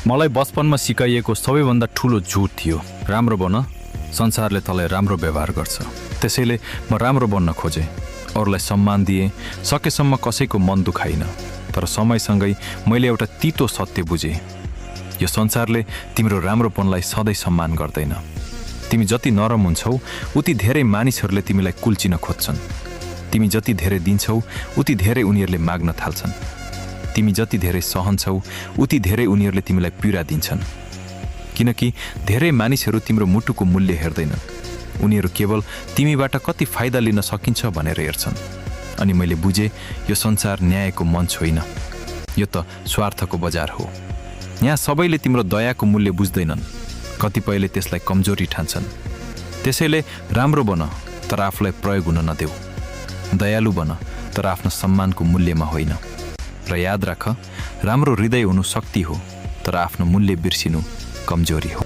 मलाई बचपनमा सिकाइएको सबैभन्दा ठुलो झुट थियो, राम्रो बन, संसारले तँलाई राम्रो व्यवहार गर्छ। त्यसैले म राम्रो बन्न खोजेँ, अरूलाई सम्मान दिएँ, सकेसम्म कसैको मन दुखाइन। तर समयसँगै मैले एउटा तितो सत्य बुझेँ, यो संसारले तिम्रो राम्रोपनलाई सधैँ सम्मान गर्दैन। तिमी जति नरम हुन्छौ उति धेरै मानिसहरूले तिमीलाई कुल्चिन खोज्छन्। तिमी जति धेरै दिन्छौ उति धेरै उनीहरूले माग्न थाल्छन्। तिमी जति धेरै सहन्छौ उति धेरै उनीहरूले तिमीलाई पीडा दिन्छन्। किनकि धेरै मानिसहरू तिम्रो मुटुको मूल्य हेर्दैनन्, उनीहरू केवल तिमीबाट कति फाइदा लिन सकिन्छ भनेर हेर्छन्। अनि मैले बुझेँ, यो संसार न्यायको मञ्च होइन, यो त स्वार्थको बजार हो। यहाँ सबैले तिम्रो दयाको मूल्य बुझ्दैनन्, कतिपयले त्यसलाई कमजोरी ठान्छन्। त्यसैले राम्रो बन, तर आफूलाई प्रयोग हुन नदेऊ। दयालु बन, तर आफ्नो सम्मानको मूल्यमा होइन। र याद राख, राम्रो हृदय हुनु शक्ति हो, तर आफ्नो मूल्य बिर्सिनु कमजोरी हो।